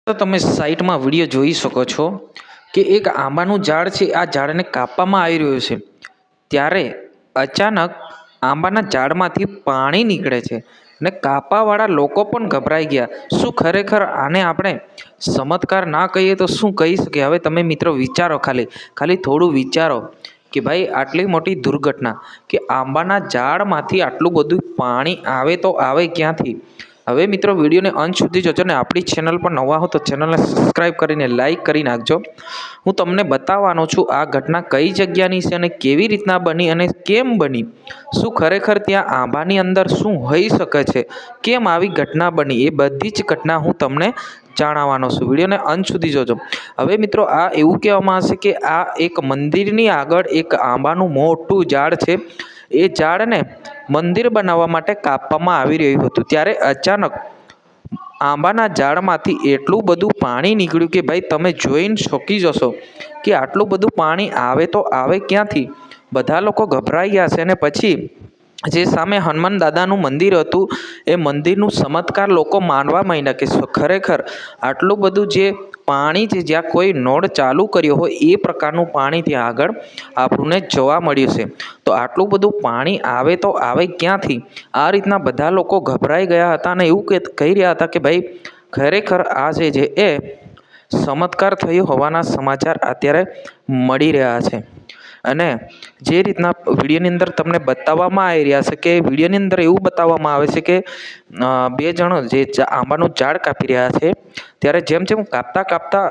તો તમે સાઈટમાં વિડીયો જોઈ શકો છો કે એક આંબાનું ઝાડ છે, આ ઝાડને કાપવામાં આવી રહ્યું છે ત્યારે અચાનક આંબાના ઝાડમાંથી પાણી નીકળે છે અને કાપાવાળા લોકો પણ ગભરાઈ ગયા. શું ખરેખર આને આપણે ચમત્કાર ના કહીએ તો શું કહી શકીએ? હવે તમે મિત્રો વિચારો, ખાલી થોડું વિચારો કે ભાઈ આટલી મોટી દુર્ઘટના કે આંબાના ઝાડમાંથી આટલું બધું પાણી આવે તો આવે ક્યાંથી? હવે મિત્રો વિડીયોને અંત સુધી જોજો ને આપણી ચેનલ પર નવા હો તો ચેનલને સબસ્ક્રાઈબ કરીને લાઈક કરી નાખજો. હું તમને બતાવવાનો છું આ ઘટના કઈ જગ્યાની છે અને કેવી રીતના બની અને કેમ બની. શું ખરેખર ત્યાં આંબાની અંદર શું હોઈ શકે છે, કેમ આવી ઘટના બની, એ બધી જ ઘટના હું તમને જણાવવાનો છું. વિડીયોને અંત સુધી જોજો. હવે મિત્રો આ એવું કહેવામાં આવશે કે આ એક મંદિરની આગળ એક આંબાનું મોટું ઝાડ છે. એ ઝાડને મંદિર બનાવવા માટે કાપવામાં આવી રહ્યું હતું ત્યારે અચાનક આંબાના ઝાડમાંથી એટલું બધું પાણી નીકળ્યું કે ભાઈ તમે જોઈને ચોંકી જશો કે આટલું બધું પાણી આવે તો આવે ક્યાંથી? બધા લોકો ગભરાઈ ગયા છે અને પછી જે સામે હનુમાન દાદાનું મંદિર હતું એ મંદિરનું ચમત્કાર લોકો માનવા માંડ્યા કે ખરેખર આટલું બધું જે પાણી છે, જ્યાં કોઈ નળ ચાલુ કર્યો હોય એ પ્રકારનું પાણી ત્યાં આગળ આપણને જોવા મળ્યું છે. તો આટલું બધું પાણી આવે તો આવે ક્યાંથી? આ રીતના બધા લોકો ગભરાઈ ગયા હતા અને એવું કહી રહ્યા હતા કે ભાઈ ખરેખર આ જે એ ચમત્કાર થયો હોવાના સમાચાર અત્યારે મળી રહ્યા છે. અને જે રીતના વિડીયોની અંદર તમને બતાવવામાં આવી રહ્યા છે કે વિડીયોની અંદર એવું બતાવવામાં આવે છે કે બે જણો જે આંબાનું ઝાડ કાપી રહ્યા છે ત્યારે જેમ જેમ કાપતા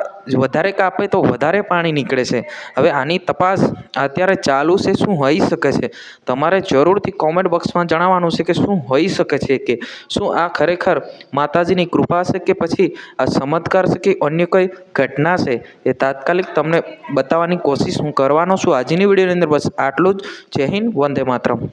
વધારે કાપે તો વધારે પાણી નીકળે છે. હવે આની તપાસ અત્યારે ચાલુ છે. શું હોઈ શકે છે? તમારે જરૂરથી કોમેન્ટ બોક્સમાં જણાવવાનું છે કે શું હોઈ શકે છે, કે શું આ ખરેખર માતાજીની કૃપા છે કે પછી આ ચમત્કાર છે કે અન્ય કોઈ ઘટના છે, એ તાત્કાલિક તમને બતાવવાની કોશિશ હું કરવાનો છું આજની વિડીયોની અંદર. બસ આટલું જ. જય હિન્દ, વંદે માતરમ.